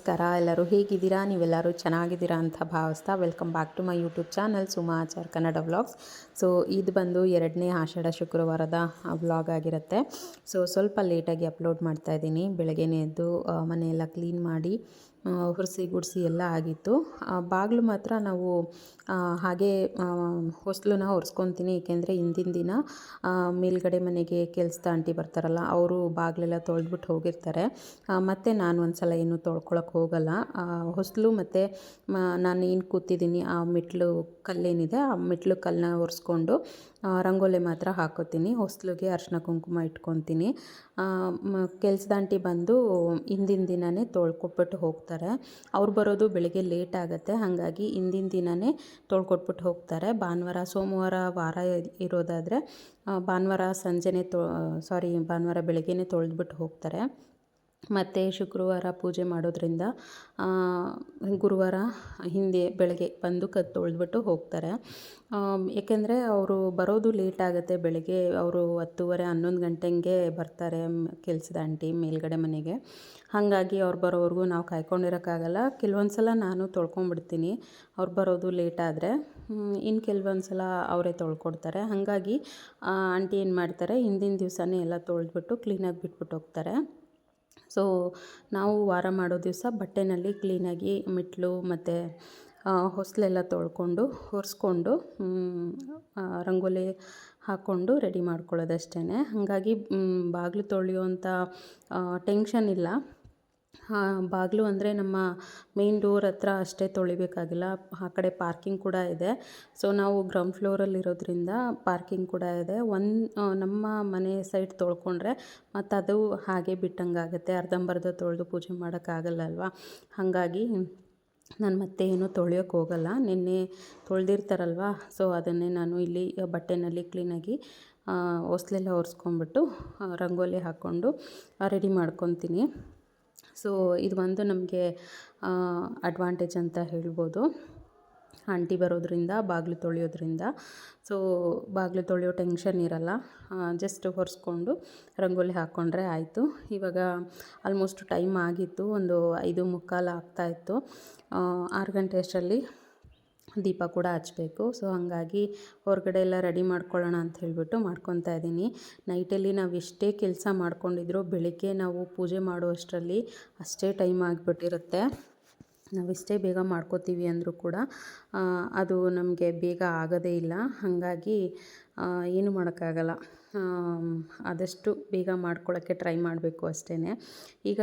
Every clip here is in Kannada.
ನಮಸ್ಕಾರ. ಎಲ್ಲರೂ ಹೇಗಿದ್ದೀರಾ? ನೀವೆಲ್ಲರೂ ಚೆನ್ನಾಗಿದ್ದೀರಾ ಅಂತ ಭಾವಿಸ್ತಾ welcome back to my YouTube channel Suma Achar Kannada vlogs. So ಇದು ಬಂದು 2ನೇ ಆಷಾಢ ಶುಕ್ರವಾರದ ವ್ಲಾಗ್ ಆಗಿರುತ್ತೆ. ಸೊ ಸ್ವಲ್ಪ ಲೇಟಾಗಿ ಅಪ್ಲೋಡ್ ಮಾಡ್ತಾಯಿದ್ದೀನಿ. ಬೆಳಗ್ಗೆನೇ ಎದ್ದು ಮನೆಯೆಲ್ಲ ಕ್ಲೀನ್ ಮಾಡಿ ಹುರಿಸಿ ಗುಡಿಸಿ ಎಲ್ಲ ಆಗಿತ್ತು. ಬಾಗಿಲು ಮಾತ್ರ ನಾವು ಹಾಗೆ ಹೊಸ್ಲನ್ನ ಒರೆಸ್ಕೊತೀನಿ. ಏಕೆಂದರೆ ಹಿಂದಿನ ದಿನ ಮೇಲ್ಗಡೆ ಮನೆಗೆ ಕೆಲಸದ ಆಂಟಿ ಬರ್ತಾರಲ್ಲ, ಅವರು ಬಾಗಿಲೆಲ್ಲ ತೊಳೆದ್ಬಿಟ್ಟು ಹೋಗಿರ್ತಾರೆ. ಮತ್ತು ನಾನು ಒಂದು ಸಲ ಏನು ತೊಳ್ಕೊಳಕ್ಕೆ ಹೋಗಲ್ಲ. ಹೊಸ್ಲು ಮತ್ತು ನಾನು ಏನು ಕೂತಿದ್ದೀನಿ ಆ ಮೆಟ್ಲು ಕಲ್ಲೇನಿದೆ, ಆ ಮೆಟ್ಲು ಕಲ್ಲನ್ನ ಒರೆಸ್ಕೊಂಡು ರಂಗೋಲಿ ಮಾತ್ರ ಹಾಕೋತೀನಿ. ಹೊಸ್ಲಿಗೆ ಅರಿಶಿನ ಕುಂಕುಮ ಇಟ್ಕೊತೀನಿ. ಕೆಲಸದ ಆಂಟಿ ಬಂದು ಹಿಂದಿನ ದಿನವೇ ತೊಳ್ಕೊಟ್ಬಿಟ್ಟು ಹೋಗ್ತಾರೆ. ಅವ್ರು ಬರೋದು ಬೆಳಗ್ಗೆ ಲೇಟ್ ಆಗುತ್ತೆ, ಹಾಗಾಗಿ ಹಿಂದಿನ ದಿನವೇ ತೊಳ್ಕೊಟ್ಬಿಟ್ಟು ಹೋಗ್ತಾರೆ. ಭಾನುವಾರ ಸೋಮವಾರ ವಾರ ಇರೋದಾದರೆ ಭಾನುವಾರ ಭಾನುವಾರ ಬೆಳಗ್ಗೆನೇ ತೊಳೆದ್ಬಿಟ್ಟು ಹೋಗ್ತಾರೆ. ಮತ್ತು ಶುಕ್ರವಾರ ಪೂಜೆ ಮಾಡೋದ್ರಿಂದ ಗುರುವಾರ ಹಿಂದೆ ಬೆಳಗ್ಗೆ ಬಂದು ತೊಳೆದ್ಬಿಟ್ಟು ಹೋಗ್ತಾರೆ. ಏಕೆಂದರೆ ಅವರು ಬರೋದು ಲೇಟ್ ಆಗುತ್ತೆ. ಬೆಳಗ್ಗೆ ಅವರು 10:30 11 ಗಂಟೆಗೆ ಬರ್ತಾರೆ ಕೆಲಸದ ಆಂಟಿ ಮೇಲ್ಗಡೆ ಮನೆಗೆ. ಹಾಗಾಗಿ ಅವ್ರು ಬರೋವರೆಗೂ ನಾವು ಕಾಯ್ಕೊಂಡಿರೋಕ್ಕಾಗಲ್ಲ. ಕೆಲವೊಂದು ಸಲ ನಾನು ತೊಳ್ಕೊಂಬಿಡ್ತೀನಿ ಅವ್ರು ಬರೋದು ಲೇಟ್ ಆದರೆ. ಇನ್ನು ಕೆಲವೊಂದು ಸಲ ಅವರೇ ತೊಳ್ಕೊಡ್ತಾರೆ. ಹಾಗಾಗಿ ಆಂಟಿ ಏನು ಮಾಡ್ತಾರೆ, ಹಿಂದಿನ ದಿವಸನೇ ಎಲ್ಲ ತೊಳೆದ್ಬಿಟ್ಟು ಕ್ಲೀನಾಗಿ ಬಿಟ್ಬಿಟ್ಟು ಹೋಗ್ತಾರೆ. ಸೊ ನಾವು ವಾರ ಮಾಡೋ ದಿವಸ ಬಟ್ಟೆನಲ್ಲಿ ಕ್ಲೀನಾಗಿ ಮೆಟ್ಲು ಮತ್ತು ಹೊಸ್ಲೆಲ್ಲ ತೊಳ್ಕೊಂಡು ಒರೆಸ್ಕೊಂಡು ರಂಗೋಲಿ ಹಾಕ್ಕೊಂಡು ರೆಡಿ ಮಾಡ್ಕೊಳ್ಳೋದಷ್ಟೇ. ಹಾಗಾಗಿ ಬಾಗಿಲು ತೊಳೆಯುವಂಥ ಟೆನ್ಷನ್ ಇಲ್ಲ. ಬಾಗಿಲು ಅಂದರೆ ನಮ್ಮ ಮೇನ್ ಡೋರ್ ಹತ್ರ ಅಷ್ಟೇ ತೊಳಿಬೇಕಾಗಿಲ್ಲ. ಆ ಕಡೆ ಪಾರ್ಕಿಂಗ್ ಕೂಡ ಇದೆ. ಸೊ ನಾವು ಗ್ರೌಂಡ್ ಫ್ಲೋರಲ್ಲಿರೋದ್ರಿಂದ ಪಾರ್ಕಿಂಗ್ ಕೂಡ ಇದೆ. ನಮ್ಮ ಮನೆ ಸೈಡ್ ತೊಳ್ಕೊಂಡ್ರೆ ಮತ್ತು ಅದು ಹಾಗೆ ಬಿಟ್ಟಂಗಾಗುತ್ತೆ. ಅರ್ಧಂಬರ್ಧ ತೊಳೆದು ಪೂಜೆ ಮಾಡೋಕ್ಕಾಗಲ್ಲ ಅಲ್ವಾ. ಹಾಗಾಗಿ ನಾನು ಮತ್ತೆ ಏನೂ ತೊಳೆಯೋಕ್ಕೆ ಹೋಗಲ್ಲ. ನಿನ್ನೆ ತೊಳೆದಿರ್ತಾರಲ್ವ, ಸೊ ಅದನ್ನೇ ನಾನು ಇಲ್ಲಿ ಬಟ್ಟೆನಲ್ಲಿ ಕ್ಲೀನಾಗಿ ಹೊಸ್ಲೆಲ್ಲ ಒರೆಸ್ಕೊಂಬಿಟ್ಟು ರಂಗೋಲಿ ಹಾಕ್ಕೊಂಡು ರೆಡಿ ಮಾಡ್ಕೊತೀನಿ. ಸೊ ಇದು ಒಂದು ನಮಗೆ ಅಡ್ವಾಂಟೇಜ್ ಅಂತ ಹೇಳ್ಬೋದು, ಆಂಟಿ ಬರೋದ್ರಿಂದ ಬಾಗಿಲು ತೊಳೆಯೋದ್ರಿಂದ. ಸೊ ಬಾಗಿಲು ತೊಳೆಯೋ ಟೆನ್ಷನ್ ಇರಲ್ಲ. ಜಸ್ಟ್ ಒರೆಸ್ಕೊಂಡು ರಂಗೋಲಿ ಹಾಕ್ಕೊಂಡ್ರೆ ಆಯಿತು. ಇವಾಗ ಆಲ್ಮೋಸ್ಟ್ ಟೈಮ್ ಆಗಿತ್ತು, ಒಂದು 5:45 ಆಗ್ತಾಯಿತ್ತು. 6 ಗಂಟೆ ಅಷ್ಟರಲ್ಲಿ ದೀಪ ಕೂಡ ಹಚ್ಚಬೇಕು. ಸೊ ಹಾಗಾಗಿ ಹೊರಗಡೆ ಎಲ್ಲ ರೆಡಿ ಮಾಡ್ಕೊಳ್ಳೋಣ ಅಂತ ಹೇಳಿಬಿಟ್ಟು ಮಾಡ್ಕೊತಾ ಇದ್ದೀನಿ. ನೈಟಲ್ಲಿ ನಾವು ಎಷ್ಟೇ ಕೆಲಸ ಮಾಡ್ಕೊಂಡಿದ್ರು ಬೆಳಗ್ಗೆ ನಾವು ಪೂಜೆ ಮಾಡುವಷ್ಟರಲ್ಲಿ ಅಷ್ಟೇ ಟೈಮ್ ಆಗಿಬಿಟ್ಟಿರುತ್ತೆ. ನಾವೆಷ್ಟೇ ಬೇಗ ಮಾಡ್ಕೋತೀವಿ ಅಂದರೂ ಕೂಡ ಅದು ನಮಗೆ ಬೇಗ ಆಗೋದೇ ಇಲ್ಲ. ಹಾಗಾಗಿ ಏನು ಮಾಡೋಕ್ಕಾಗಲ್ಲ, ಆದಷ್ಟು ಬೇಗ ಮಾಡ್ಕೊಳ್ಳೋಕ್ಕೆ ಟ್ರೈ ಮಾಡಬೇಕು ಅಷ್ಟೇ. ಈಗ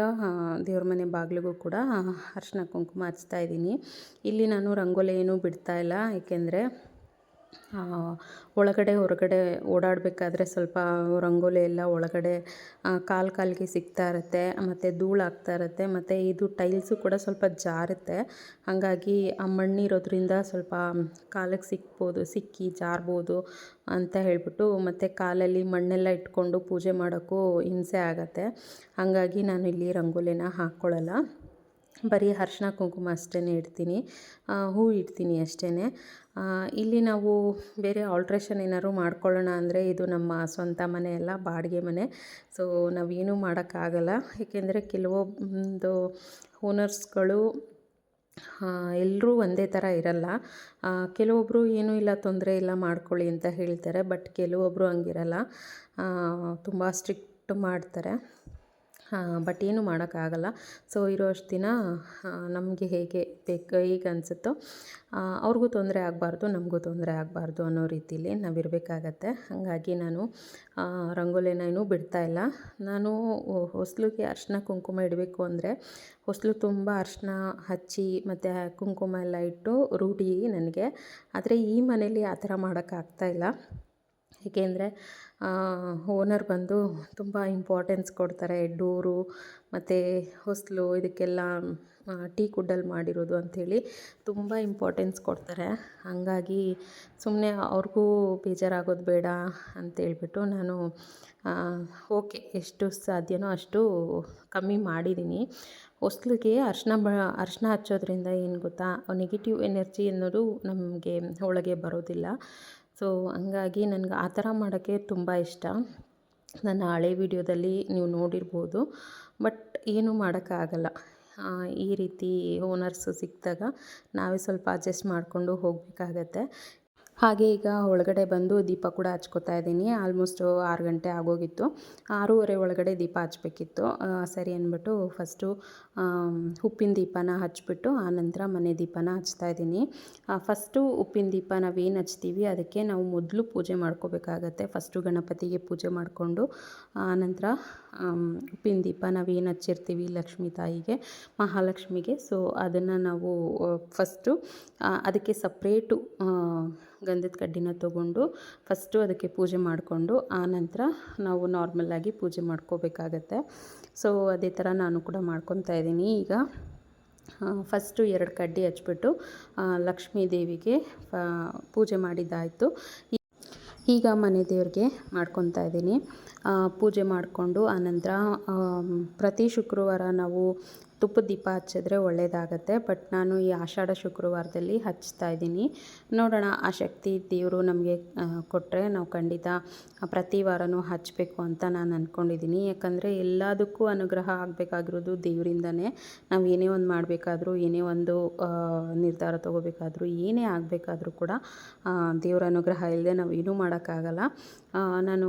ದೇವ್ರ ಮನೆ ಬಾಗಿಲಿಗೂ ಕೂಡ ಅರಿಶಿನ ಕುಂಕುಮ ಹಚ್ತಾಯಿದ್ದೀನಿ. ಇಲ್ಲಿ ನಾನು ರಂಗೋಲಿ ಏನೂ ಬಿಡ್ತಾಯಿಲ್ಲ, ಏಕೆಂದರೆ ಒಳಗಡೆ ಹೊರಗಡೆ ಓಡಾಡಬೇಕಾದ್ರೆ ಸ್ವಲ್ಪ ರಂಗೋಲಿ ಎಲ್ಲ ಒಳಗಡೆ ಕಾಲಿಗೆ ಸಿಗ್ತಾ ಇರುತ್ತೆ, ಮತ್ತು ಧೂಳು ಆಗ್ತಾ ಇರುತ್ತೆ, ಮತ್ತು ಇದು ಟೈಲ್ಸು ಕೂಡ ಸ್ವಲ್ಪ ಜಾರುತ್ತೆ. ಹಾಗಾಗಿ ಆ ಮಣ್ಣಿರೋದ್ರಿಂದ ಸ್ವಲ್ಪ ಕಾಲಿಗೆ ಸಿಕ್ಕಿ ಜಾರ್ಬೋದು ಅಂತ ಹೇಳ್ಬಿಟ್ಟು, ಮತ್ತು ಕಾಲಲ್ಲಿ ಮಣ್ಣೆಲ್ಲ ಇಟ್ಕೊಂಡು ಪೂಜೆ ಮಾಡೋಕ್ಕೂ ಹಿಂಸೆ ಆಗುತ್ತೆ. ಹಾಗಾಗಿ ನಾನು ಇಲ್ಲಿ ರಂಗೋಲಿನ ಹಾಕ್ಕೊಳ್ಳಲ್ಲ. ಬರೀ ಅರಿಶಿನ ಕುಂಕುಮ ಅಷ್ಟೇ ಇಡ್ತೀನಿ, ಹೂ ಇಡ್ತೀನಿ ಅಷ್ಟೇ. ಇಲ್ಲಿ ನಾವು ಬೇರೆ ಆಲ್ಟ್ರೇಷನ್ ಏನಾದ್ರು ಮಾಡ್ಕೊಳ್ಳೋಣ ಅಂದರೆ ಇದು ನಮ್ಮ ಸ್ವಂತ ಮನೆ ಅಲ್ಲ, ಬಾಡಿಗೆ ಮನೆ. ಸೊ ನಾವೇನೂ ಮಾಡೋಕ್ಕಾಗಲ್ಲ, ಏಕೆಂದರೆ ಕೆಲವೊಂದು ಓನರ್ಸ್ಗಳು ಎಲ್ಲರೂ ಒಂದೇ ಥರ ಇರಲ್ಲ. ಕೆಲವೊಬ್ಬರು ಏನೂ ಇಲ್ಲ, ತೊಂದರೆ ಇಲ್ಲ, ಮಾಡ್ಕೊಳ್ಳಿ ಅಂತ ಹೇಳ್ತಾರೆ. ಬಟ್ ಕೆಲವೊಬ್ಬರು ಹಂಗಿರಲ್ಲ, ತುಂಬ ಸ್ಟ್ರಿಕ್ಟ್ ಮಾಡ್ತಾರೆ. ಬಟ್ ಏನೂ ಮಾಡೋಕ್ಕಾಗಲ್ಲ. ಸೊ ಇರೋಷ್ಟು ದಿನ ನಮಗೆ ಹೇಗೆ ಅನಿಸುತ್ತೋ ಅವ್ರಿಗೂ ತೊಂದರೆ ಆಗಬಾರ್ದು, ನಮಗೂ ತೊಂದರೆ ಆಗಬಾರ್ದು ಅನ್ನೋ ರೀತಿಲಿ ನಾವಿರಬೇಕಾಗತ್ತೆ. ಹಾಗಾಗಿ ನಾನು ರಂಗೋಲಿನ ಏನೂ ಬಿಡ್ತಾಯಿಲ್ಲ. ನಾನು ಹೊಸ್ಲಿಗೆ ಅರಿಶಿನ ಕುಂಕುಮ ಇಡಬೇಕು ಅಂದರೆ ಹೊಸ್ಲು ತುಂಬ ಅರಿಶಿನ ಹಚ್ಚಿ ಮತ್ತು ಕುಂಕುಮ ಎಲ್ಲ ಇಟ್ಟು ರೂಢಿ ನನಗೆ. ಆದರೆ ಈ ಮನೇಲಿ ಆ ಥರ ಮಾಡೋಕ್ಕಾಗ್ತಾಯಿಲ್ಲ, ಏಕೆಂದರೆ ಓನರ್ ಬಂದು ತುಂಬ ಇಂಪಾರ್ಟೆನ್ಸ್ ಕೊಡ್ತಾರೆ. ಡೋರು ಮತ್ತು ಹೊಸ್ಲು ಇದಕ್ಕೆಲ್ಲ ಟೀಕ್ ವುಡ್ಡಲ್ಲಿ ಮಾಡಿರೋದು ಅಂಥೇಳಿ ತುಂಬ ಇಂಪಾರ್ಟೆನ್ಸ್ ಕೊಡ್ತಾರೆ. ಹಾಗಾಗಿ ಸುಮ್ಮನೆ ಅವ್ರಿಗೂ ಬೇಜಾರಾಗೋದು ಬೇಡ ಅಂತೇಳ್ಬಿಟ್ಟು ನಾನು ಓಕೆ ಎಷ್ಟು ಸಾಧ್ಯನೋ ಅಷ್ಟು ಕಮ್ಮಿ ಮಾಡಿದ್ದೀನಿ. ಹೊಸ್ಲಿಗೆ ಅರಿಶಿನ ಹಚ್ಚೋದ್ರಿಂದ ಏನು ಗೊತ್ತಾ, ನೆಗೆಟಿವ್ ಎನರ್ಜಿ ಅನ್ನೋದು ನಮಗೆ ಒಳಗೆ ಬರೋದಿಲ್ಲ. ಸೊ ಹಂಗಾಗಿ ನನಗೆ ಆ ಥರ ಮಾಡೋಕ್ಕೆ ತುಂಬ ಇಷ್ಟ. ನನ್ನ ಹಳೆ ವಿಡಿಯೋದಲ್ಲಿ ನೀವು ನೋಡಿರ್ಬೋದು. ಬಟ್ ಏನೂ ಮಾಡೋಕ್ಕಾಗಲ್ಲ, ಈ ರೀತಿ ಓನರ್ಸು ಸಿಕ್ಕಿದಾಗ ನಾವೇ ಸ್ವಲ್ಪ ಅಡ್ಜಸ್ಟ್ ಮಾಡಿಕೊಂಡು ಹೋಗಬೇಕಾಗತ್ತೆ. ಹಾಗೆ ಈಗ ಒಳಗಡೆ ಬಂದು ದೀಪ ಕೂಡ ಹಚ್ಕೋತಾ ಇದ್ದೀನಿ. ಆಲ್ಮೋಸ್ಟು 6 ಗಂಟೆ ಆಗೋಗಿತ್ತು. 6:30 ಒಳಗಡೆ ದೀಪ ಹಚ್ಬೇಕಿತ್ತು. ಸರಿ ಅಂದ್ಬಿಟ್ಟು ಫಸ್ಟು ಉಪ್ಪಿನ ದೀಪನ ಹಚ್ಬಿಟ್ಟು ಆನಂತರ ಮನೆ ದೀಪನ ಹಚ್ತಾ ಇದ್ದೀನಿ. ಫಸ್ಟು ಉಪ್ಪಿನ ದೀಪ ನಾವೇನು ಹಚ್ತೀವಿ ಅದಕ್ಕೆ ನಾವು ಮೊದಲು ಪೂಜೆ ಮಾಡ್ಕೋಬೇಕಾಗತ್ತೆ. ಫಸ್ಟು ಗಣಪತಿಗೆ ಪೂಜೆ ಮಾಡಿಕೊಂಡು ಆನಂತರ ಉಪ್ಪಿನ ದೀಪ ನಾವೇನು ಹಚ್ಚಿರ್ತೀವಿ ಲಕ್ಷ್ಮೀ ತಾಯಿಗೆ, ಮಹಾಲಕ್ಷ್ಮಿಗೆ, ಸೊ ಅದನ್ನು ನಾವು ಫಸ್ಟು ಅದಕ್ಕೆ ಸಪ್ರೇಟು ಗಂಧದ ಕಡ್ಡಿನ ತೊಗೊಂಡು ಫಸ್ಟು ಅದಕ್ಕೆ ಪೂಜೆ ಮಾಡಿಕೊಂಡು ಆನಂತರ ನಾವು ನಾರ್ಮಲ್ಲಾಗಿ ಪೂಜೆ ಮಾಡ್ಕೋಬೇಕಾಗತ್ತೆ. ಸೊ ಅದೇ ಥರ ನಾನು ಕೂಡ ಮಾಡ್ಕೊತಾ ಇದ್ದೀನಿ. ಈಗ ಫಸ್ಟು 2 ಕಡ್ಡಿ ಹಚ್ಬಿಟ್ಟು ಲಕ್ಷ್ಮೀ ದೇವಿಗೆ ಪೂಜೆ ಮಾಡಿದ್ದಾಯಿತು. ಈಗ ಮನೆ ದೇವ್ರಿಗೆ ಮಾಡ್ಕೊತಾ ಇದ್ದೀನಿ. ಪೂಜೆ ಮಾಡಿಕೊಂಡು ಆನಂತರ ಪ್ರತಿ ಶುಕ್ರವಾರ ನಾವು ತುಪ್ಪದ ದೀಪ ಹಚ್ಚಿದ್ರೆ ಒಳ್ಳೆಯದಾಗತ್ತೆ. ಬಟ್ ನಾನು ಈ ಆಷಾಢ ಶುಕ್ರವಾರದಲ್ಲಿ ಹಚ್ತಾ ಇದ್ದೀನಿ. ನೋಡೋಣ, ಆ ಶಕ್ತಿ ದೇವರು ನಮಗೆ ಕೊಟ್ಟರೆ ನಾವು ಖಂಡಿತ ಪ್ರತಿ ವಾರವೂ ಹಚ್ಚಬೇಕು ಅಂತ ನಾನು ಅಂದ್ಕೊಂಡಿದ್ದೀನಿ. ಯಾಕಂದರೆ ಎಲ್ಲದಕ್ಕೂ ಅನುಗ್ರಹ ಆಗಬೇಕಾಗಿರೋದು ದೇವರಿಂದನೇ. ನಾವು ಏನೇ ಒಂದು ಮಾಡಬೇಕಾದ್ರೂ, ಏನೇ ಒಂದು ನಿರ್ಧಾರ ತೊಗೋಬೇಕಾದ್ರೂ, ಏನೇ ಆಗಬೇಕಾದ್ರೂ ಕೂಡ ದೇವರ ಅನುಗ್ರಹ ಇಲ್ಲದೆ ನಾವು ಏನೂ ಮಾಡೋಕ್ಕಾಗಲ್ಲ. ನಾನು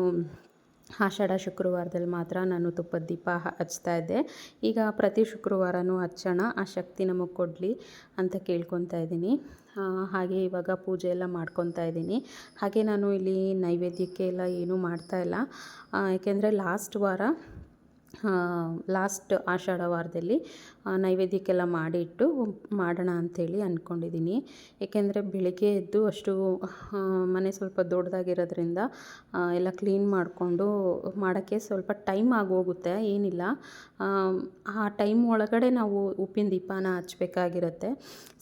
ಆಷಾಢ ಶುಕ್ರವಾರದಲ್ಲಿ ಮಾತ್ರ ನಾನು ತುಪ್ಪದ ದೀಪ ಹಚ್ತಾ ಇದ್ದೆ. ಈಗ ಪ್ರತಿ ಶುಕ್ರವಾರನೂ ಹಚ್ಚೋಣ, ಆ ಶಕ್ತಿ ನಮಗೆ ಕೊಡಲಿ ಅಂತ ಕೇಳ್ಕೊತಾ ಇದ್ದೀನಿ. ಹಾಗೆ ಇವಾಗ ಪೂಜೆ ಎಲ್ಲ ಮಾಡ್ಕೊತಾ ಇದ್ದೀನಿ. ಹಾಗೆ ನಾನು ಇಲ್ಲಿ ನೈವೇದ್ಯಕ್ಕೆ ಎಲ್ಲ ಏನೂ ಮಾಡ್ತಾಯಿಲ್ಲ. ಏಕೆಂದರೆ ಲಾಸ್ಟ್ ಆಷಾಢ ವಾರದಲ್ಲಿ ನೈವೇದ್ಯಕ್ಕೆಲ್ಲ ಮಾಡಿಟ್ಟು ಮಾಡೋಣ ಅಂಥೇಳಿ ಅಂದ್ಕೊಂಡಿದ್ದೀನಿ. ಏಕೆಂದರೆ ಬೆಳಗ್ಗೆ ಎದ್ದು ಅಷ್ಟು ಮನೆ ಸ್ವಲ್ಪ ದೊಡ್ಡದಾಗಿರೋದ್ರಿಂದ ಎಲ್ಲ ಕ್ಲೀನ್ ಮಾಡಿಕೊಂಡು ಮಾಡೋಕ್ಕೆ ಸ್ವಲ್ಪ ಟೈಮ್ ಆಗೋಗುತ್ತೆ. ಏನಿಲ್ಲ, ಆ ಟೈಮ್ ಒಳಗಡೆ ನಾವು ಉಪ್ಪಿನ ದೀಪನ ಹಚ್ಬೇಕಾಗಿರುತ್ತೆ.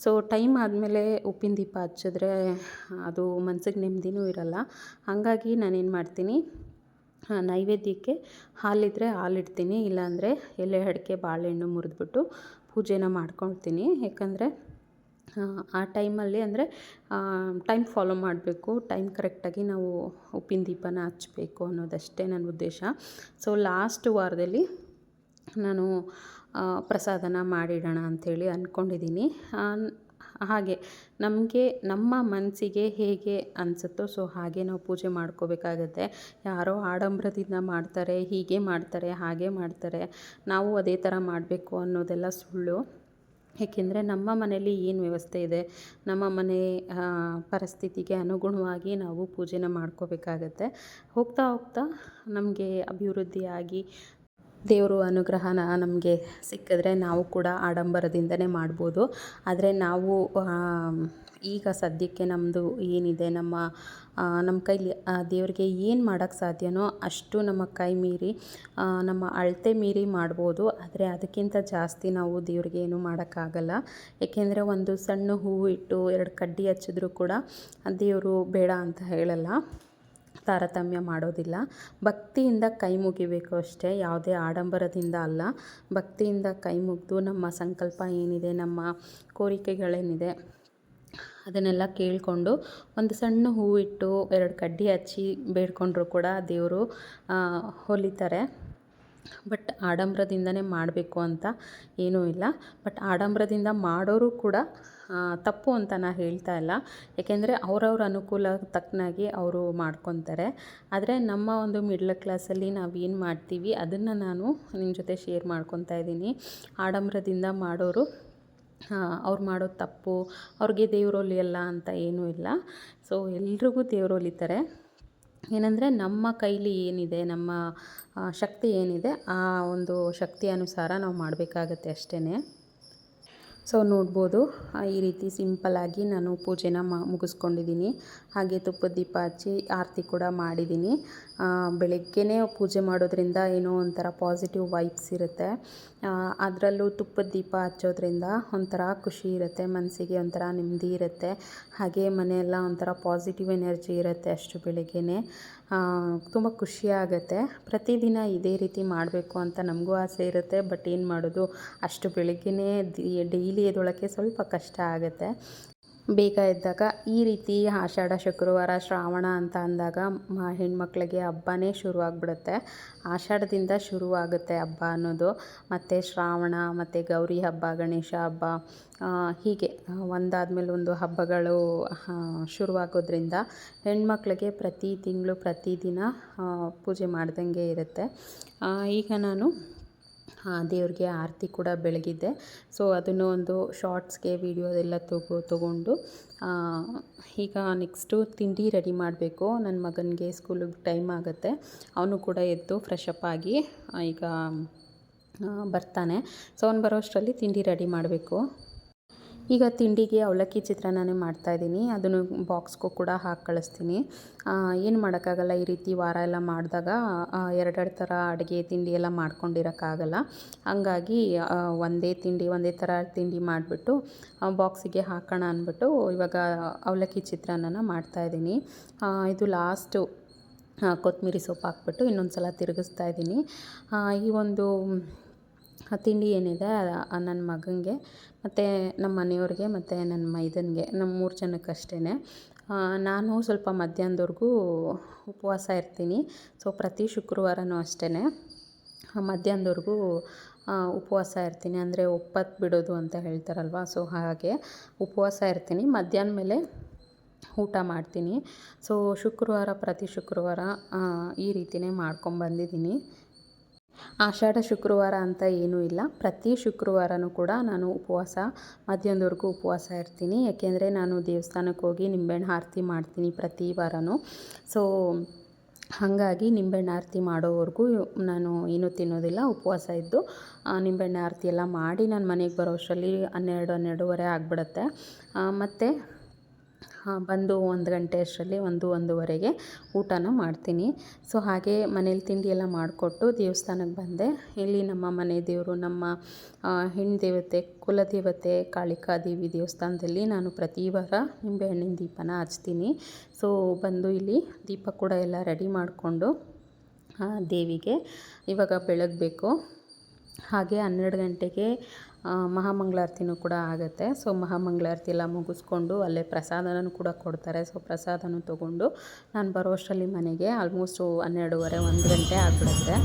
ಸೊ ಟೈಮ್ ಆದಮೇಲೆ ಉಪ್ಪಿನ ದೀಪ ಹಚ್ಚಿದ್ರೆ ಅದು ಮನ್ಸಿಗೆ ನೆಮ್ಮದಿನೂ ಇರಲ್ಲ. ಹಾಗಾಗಿ ನಾನೇನು ಮಾಡ್ತೀನಿ, ನೈವೇದ್ಯಕ್ಕೆ ಹಾಲಿದ್ದರೆ ಹಾಲಿಡ್ತೀನಿ, ಇಲ್ಲಾಂದರೆ ಎಲೆ ಅಡಿಕೆ ಬಾಳೆಹಣ್ಣು ಮುರಿದ್ಬಿಟ್ಟು ಪೂಜೆನ ಮಾಡ್ಕೊಳ್ತೀನಿ. ಯಾಕಂದರೆ ಆ ಟೈಮಲ್ಲಿ ಅಂದರೆ ಟೈಮ್ ಫಾಲೋ ಮಾಡಬೇಕು, ಟೈಮ್ ಕರೆಕ್ಟಾಗಿ ನಾವು ಉಪ್ಪಿನ ದೀಪನ ಹಚ್ಚಬೇಕು ಅನ್ನೋದಷ್ಟೇ ನನ್ನ ಉದ್ದೇಶ. ಸೊ ಲಾಸ್ಟ್ ವಾರದಲ್ಲಿ ನಾನು ಪ್ರಸಾದನ ಮಾಡಿಡೋಣ ಅಂಥೇಳಿ ಅಂದ್ಕೊಂಡಿದ್ದೀನಿ. ಹಾಗೆ ನಮಗೆ ನಮ್ಮ ಮನಸ್ಸಿಗೆ ಹೇಗೆ ಅನಿಸುತ್ತೋ ಸೊ ಹಾಗೆ ನಾವು ಪೂಜೆ ಮಾಡ್ಕೋಬೇಕಾಗತ್ತೆ. ಯಾರೋ ಆಡಂಬರದಿಂದ ಮಾಡ್ತಾರೆ, ಹೀಗೆ ಮಾಡ್ತಾರೆ, ಹಾಗೆ ಮಾಡ್ತಾರೆ, ನಾವು ಅದೇ ಥರ ಮಾಡಬೇಕು ಅನ್ನೋದೆಲ್ಲ ಸುಳ್ಳು. ಏಕೆಂದರೆ ನಮ್ಮ ಮನೆಯಲ್ಲಿ ಏನು ವ್ಯವಸ್ಥೆ ಇದೆ, ನಮ್ಮ ಮನೆ ಪರಿಸ್ಥಿತಿಗೆ ಅನುಗುಣವಾಗಿ ನಾವು ಪೂಜೆನ ಮಾಡ್ಕೋಬೇಕಾಗತ್ತೆ. ಹೋಗ್ತಾ ಹೋಗ್ತಾ ನಮಗೆ ಅಭಿವೃದ್ಧಿಯಾಗಿ ದೇವರು ಅನುಗ್ರಹನ ನಮಗೆ ಸಿಕ್ಕಿದ್ರೆ ನಾವು ಕೂಡ ಆಡಂಬರದಿಂದನೇ ಮಾಡ್ಬೋದು. ಆದರೆ ನಾವು ಈಗ ಸದ್ಯಕ್ಕೆ ನಮ್ಮದು ಏನಿದೆ, ನಮ್ಮ ಕೈಲಿ ದೇವರಿಗೆ ಏನು ಮಾಡೋಕ್ಕೆ ಸಾಧ್ಯನೋ ಅಷ್ಟು ನಮ್ಮ ಕೈ ಮೀರಿ, ನಮ್ಮ ಅಳತೆ ಮೀರಿ ಮಾಡ್ಬೋದು. ಆದರೆ ಅದಕ್ಕಿಂತ ಜಾಸ್ತಿ ನಾವು ದೇವ್ರಿಗೆ ಏನೂ ಮಾಡೋಕ್ಕಾಗಲ್ಲ. ಏಕೆಂದರೆ ಒಂದು ಸಣ್ಣ ಹೂವು ಇಟ್ಟು 2 ಕಡ್ಡಿ ಹಚ್ಚಿದ್ರೂ ಕೂಡ ದೇವರು ಬೇಡ ಅಂತ ಹೇಳಲ್ಲ, ತಾರತಮ್ಯ ಮಾಡೋದಿಲ್ಲ. ಭಕ್ತಿಯಿಂದ ಕೈ ಮುಗಿಬೇಕು ಅಷ್ಟೇ, ಯಾವುದೇ ಆಡಂಬರದಿಂದ ಅಲ್ಲ. ಭಕ್ತಿಯಿಂದ ಕೈ ಮುಗಿದು ನಮ್ಮ ಸಂಕಲ್ಪ ಏನಿದೆ, ನಮ್ಮ ಕೋರಿಕೆಗಳೇನಿದೆ ಅದನ್ನೆಲ್ಲ ಕೇಳಿಕೊಂಡು ಒಂದು ಸಣ್ಣ ಹೂವು ಇಟ್ಟು 2 ಕಡ್ಡಿ ಹಚ್ಚಿ ಬೇಡ್ಕೊಂಡ್ರೂ ಕೂಡ ದೇವರು ಹೊಲಿತಾರೆ. ಬಟ್ ಆಡಂಬರದಿಂದನೇ ಮಾಡಬೇಕು ಅಂತ ಏನೂ ಇಲ್ಲ. ಬಟ್ ಆಡಂಬರದಿಂದ ಮಾಡೋರು ಕೂಡ ತಪ್ಪು ಅಂತ ನಾನು ಹೇಳ್ತಾ ಇಲ್ಲ. ಏಕೆಂದರೆ ಅವ್ರವ್ರ ಅನುಕೂಲ ತಕ್ಕನಾಗಿ ಅವರು ಮಾಡ್ಕೊತಾರೆ. ಆದರೆ ನಮ್ಮ ಒಂದು ಮಿಡ್ಲ್ ಕ್ಲಾಸಲ್ಲಿ ನಾವು ಏನು ಮಾಡ್ತೀವಿ ಅದನ್ನು ನಾನು ನಿಮ್ಮ ಜೊತೆ ಶೇರ್ ಮಾಡ್ಕೊತಾ ಇದ್ದೀನಿ. ಆಡಂಬರದಿಂದ ಮಾಡೋರು ಅವ್ರು ಮಾಡೋದು ತಪ್ಪು, ಅವ್ರಿಗೆ ದೇವ್ರು ಒಲಿಯಲ್ಲ ಅಂತ ಏನೂ ಇಲ್ಲ. ಸೊ ಎಲ್ರಿಗೂ ದೇವ್ರು ಒಲಿತಾರೆ. ಏನಂದರೆ ನಮ್ಮ ಕೈಲಿ ಏನಿದೆ, ನಮ್ಮ ಶಕ್ತಿ ಏನಿದೆ ಆ ಒಂದು ಶಕ್ತಿ ಅನುಸಾರ ನಾವು ಮಾಡಬೇಕಾಗತ್ತೆ ಅಷ್ಟೇ. ಸೊ ನೋಡ್ಬೋದು, ಈ ರೀತಿ ಸಿಂಪಲ್ಲಾಗಿ ನಾನು ಪೂಜೆನ ಮುಗಿಸ್ಕೊಂಡಿದ್ದೀನಿ. ಹಾಗೆ ತುಪ್ಪದ ದೀಪ ಹಚ್ಚಿ ಆರತಿ ಕೂಡ ಮಾಡಿದ್ದೀನಿ. ಬೆಳಗ್ಗೆನೇ ಪೂಜೆ ಮಾಡೋದ್ರಿಂದ ಏನೋ ಒಂಥರ ಪಾಸಿಟಿವ್ ವೈಬ್ಸ್ ಇರುತ್ತೆ. ಅದರಲ್ಲೂ ತುಪ್ಪದ ದೀಪ ಹಚ್ಚೋದ್ರಿಂದ ಒಂಥರ ಖುಷಿ ಇರುತ್ತೆ, ಮನಸ್ಸಿಗೆ ಒಂಥರ ನೆಮ್ಮದಿ ಇರುತ್ತೆ. ಹಾಗೆ ಮನೆಯೆಲ್ಲ ಒಂಥರ ಪಾಸಿಟಿವ್ ಎನರ್ಜಿ ಇರುತ್ತೆ. ಅಷ್ಟು ಬೆಳಗ್ಗೆನೇ ತುಂಬ ಖುಷಿಯಾಗತ್ತೆ. ಪ್ರತಿದಿನ ಇದೇ ರೀತಿ ಮಾಡಬೇಕು ಅಂತ ನಮಗೂ ಆಸೆ ಇರುತ್ತೆ. ಬಟ್ ಏನು ಮಾಡೋದು, ಅಷ್ಟು ಬೆಳಗ್ಗೆನೇ ಡೈಲಿ ಎದ್ದೊಳಕ್ಕೆ ಸ್ವಲ್ಪ ಕಷ್ಟ ಆಗುತ್ತೆ. ಬೇಗ ಎದ್ದಾಗ ಈ ರೀತಿ ಆಷಾಢ ಶುಕ್ರವಾರ ಶ್ರಾವಣ ಅಂತ ಅಂದಾಗ ಹೆಣ್ಮಕ್ಳಿಗೆ ಹಬ್ಬನೇ ಶುರುವಾಗ್ಬಿಡುತ್ತೆ. ಆಷಾಢದಿಂದ ಶುರುವಾಗುತ್ತೆ ಹಬ್ಬ ಅನ್ನೋದು. ಮತ್ತು ಶ್ರಾವಣ ಮತ್ತು ಗೌರಿ ಹಬ್ಬ, ಗಣೇಶ ಹಬ್ಬ, ಹೀಗೆ ಒಂದಾದ್ಮೇಲೆ ಒಂದು ಹಬ್ಬಗಳು ಶುರುವಾಗೋದ್ರಿಂದ ಹೆಣ್ಮಕ್ಳಿಗೆ ಪ್ರತಿ ತಿಂಗಳು ಪ್ರತಿದಿನ ಪೂಜೆ ಮಾಡ್ದಂಗೆ ಇರುತ್ತೆ. ಈಗ ನಾನು ದೇವ್ರಿಗೆ ಆರತಿ ಕೂಡ ಬೆಳಗಿದ್ದೆ. ಸೊ ಅದನ್ನು ಒಂದು ಶಾರ್ಟ್ಸ್ಗೆ ವೀಡಿಯೋದೆಲ್ಲ ತೊಗೊಂಡು ಈಗ ನೆಕ್ಸ್ಟು ತಿಂಡಿ ರೆಡಿ ಮಾಡಬೇಕು. ನನ್ನ ಮಗನಿಗೆ ಸ್ಕೂಲಿಗೆ ಟೈಮ್ ಆಗುತ್ತೆ. ಅವನು ಕೂಡ ಎದ್ದು ಫ್ರೆಶ್ ಅಪ್ ಆಗಿ ಈಗ ಬರ್ತಾನೆ. ಸೊ ಅವ್ನು ಬರೋ ಅಷ್ಟರಲ್ಲಿ ತಿಂಡಿ ರೆಡಿ ಮಾಡಬೇಕು. ಈಗ ತಿಂಡಿಗೆ ಅವಲಕ್ಕಿ ಚಿತ್ರಾನ್ನನೇ ಮಾಡ್ತಾಯಿದ್ದೀನಿ. ಅದನ್ನು ಬಾಕ್ಸ್ಗೂ ಕೂಡ ಹಾಕಿ ಕಳಿಸ್ತೀನಿ. ಏನು ಮಾಡೋಕ್ಕಾಗಲ್ಲ, ಈ ರೀತಿ ವಾರ ಎಲ್ಲ ಮಾಡಿದಾಗ ಎರಡೆರಡು ಥರ ಅಡುಗೆ ತಿಂಡಿ ಎಲ್ಲ ಮಾಡ್ಕೊಂಡಿರೋಕ್ಕಾಗಲ್ಲ. ಹಂಗಾಗಿ ಒಂದೇ ಥರ ತಿಂಡಿ ಮಾಡಿಬಿಟ್ಟು ಬಾಕ್ಸಿಗೆ ಹಾಕೋಣ ಅಂದ್ಬಿಟ್ಟು ಇವಾಗ ಅವಲಕ್ಕಿ ಚಿತ್ರಾನ್ನನ ಮಾಡ್ತಾಯಿದ್ದೀನಿ. ಇದು ಲಾಸ್ಟು ಕೊತ್ತಂಬರಿ ಸೊಪ್ಪು ಹಾಕ್ಬಿಟ್ಟು ಇನ್ನೊಂದು ಸಲ ತಿರುಗಿಸ್ತಾ ಇದ್ದೀನಿ. ಈ ಒಂದು ತಿಂಡಿ ಏನಿದೆ ನನ್ನ ಮಗನಿಗೆ ಮತ್ತು ನಮ್ಮ ಮನೆಯವ್ರಿಗೆ ಮತ್ತು ನನ್ನ ಮೈದನಿಗೆ, ನಮ್ಮ 3 ಜನಕ್ಕಷ್ಟೇ. ನಾನು ಸ್ವಲ್ಪ ಮಧ್ಯಾಹ್ನದವರೆಗೂ ಉಪವಾಸ ಇರ್ತೀನಿ. ಸೊ ಪ್ರತಿ ಶುಕ್ರವಾರನೂ ಅಷ್ಟೇ ಮಧ್ಯಾಹ್ನದವರೆಗೂ ಉಪವಾಸ ಇರ್ತೀನಿ. ಅಂದರೆ ಒಪ್ಪತ್ತು ಬಿಡೋದು ಅಂತ ಹೇಳ್ತಾರಲ್ವ, ಸೊ ಹಾಗೆ ಉಪವಾಸ ಇರ್ತೀನಿ. ಮಧ್ಯಾಹ್ನ ಮೇಲೆ ಊಟ ಮಾಡ್ತೀನಿ. ಸೊ ಪ್ರತಿ ಶುಕ್ರವಾರ ಈ ರೀತಿಯೇ ಮಾಡ್ಕೊಂಬಂದಿದ್ದೀನಿ. ಆಷಾಢ ಶುಕ್ರವಾರ ಅಂತ ಏನೂ ಇಲ್ಲ, ಪ್ರತಿ ಶುಕ್ರವಾರನೂ ಕೂಡ ನಾನು ಮಧ್ಯಾಹ್ನದವರೆಗೂ ಉಪವಾಸ ಇರ್ತೀನಿ. ಯಾಕೆಂದರೆ ನಾನು ದೇವಸ್ಥಾನಕ್ಕೆ ಹೋಗಿ ನಿಂಬೆಹಣ್ಣು ಆರತಿ ಮಾಡ್ತೀನಿ ಪ್ರತಿ ವಾರನೂ. ಸೊ ಹಾಗಾಗಿ ನಿಂಬೆಹಣ್ಣು ಆರತಿ ಮಾಡೋವರೆಗೂ ನಾನು ಏನೂ ತಿನ್ನೋದಿಲ್ಲ, ಉಪವಾಸ ಇದ್ದು ನಿಂಬೆಹಣ್ಣು ಆರತಿ ಎಲ್ಲ ಮಾಡಿ ನಾನು ಮನೆಗೆ ಬರೋ ಅಷ್ಟರಲ್ಲಿ 12-12:30 ಆಗಿಬಿಡುತ್ತೆ. ಮತ್ತು ಬಂದು 1 ಗಂಟೆ ಅಷ್ಟರಲ್ಲಿ 1-1:30ಗೆ ಊಟನ ಮಾಡ್ತೀನಿ. ಸೊ ಹಾಗೆ ಮನೇಲಿ ತಿಂಡಿ ಎಲ್ಲ ಮಾಡಿಕೊಟ್ಟು ದೇವಸ್ಥಾನಕ್ಕೆ ಬಂದೆ. ಇಲ್ಲಿ ನಮ್ಮ ಮನೆ ದೇವರು, ನಮ್ಮ ಹೆಣ್ಣು ದೇವತೆ, ಕುಲದೇವತೆ ಕಾಳಿಕಾದೇವಿ ದೇವಸ್ಥಾನದಲ್ಲಿ ನಾನು ಪ್ರತಿ ವಾರ ನಿಂಬೆಹಣ್ಣಿನ ದೀಪನ ಹಚ್ತೀನಿ. ಸೊ ಬಂದು ಇಲ್ಲಿ ದೀಪ ಕೂಡ ಎಲ್ಲ ರೆಡಿ ಮಾಡಿಕೊಂಡು ದೇವಿಗೆ ಇವಾಗ ಬೆಳಗಬೇಕು. ಹಾಗೆ 12 ಗಂಟೆಗೆ ಮಹಾಮಂಗಳಾರತಿನೂ ಕೂಡ ಆಗುತ್ತೆ. ಸೊ ಮಹಾಮಂಗಳಾರತಿ ಎಲ್ಲ ಮುಗಿಸ್ಕೊಂಡು ಅಲ್ಲೇ ಪ್ರಸಾದನೂ ಕೂಡ ಕೊಡ್ತಾರೆ. ಸೊ ಪ್ರಸಾದನೂ ತೊಗೊಂಡು ನಾನು ಬರೋ ಅಷ್ಟರಲ್ಲಿ ಮನೆಗೆ ಆಲ್ಮೋಸ್ಟು 12:30-1 ಗಂಟೆ ಆಗಿಬಿಡುತ್ತೆ.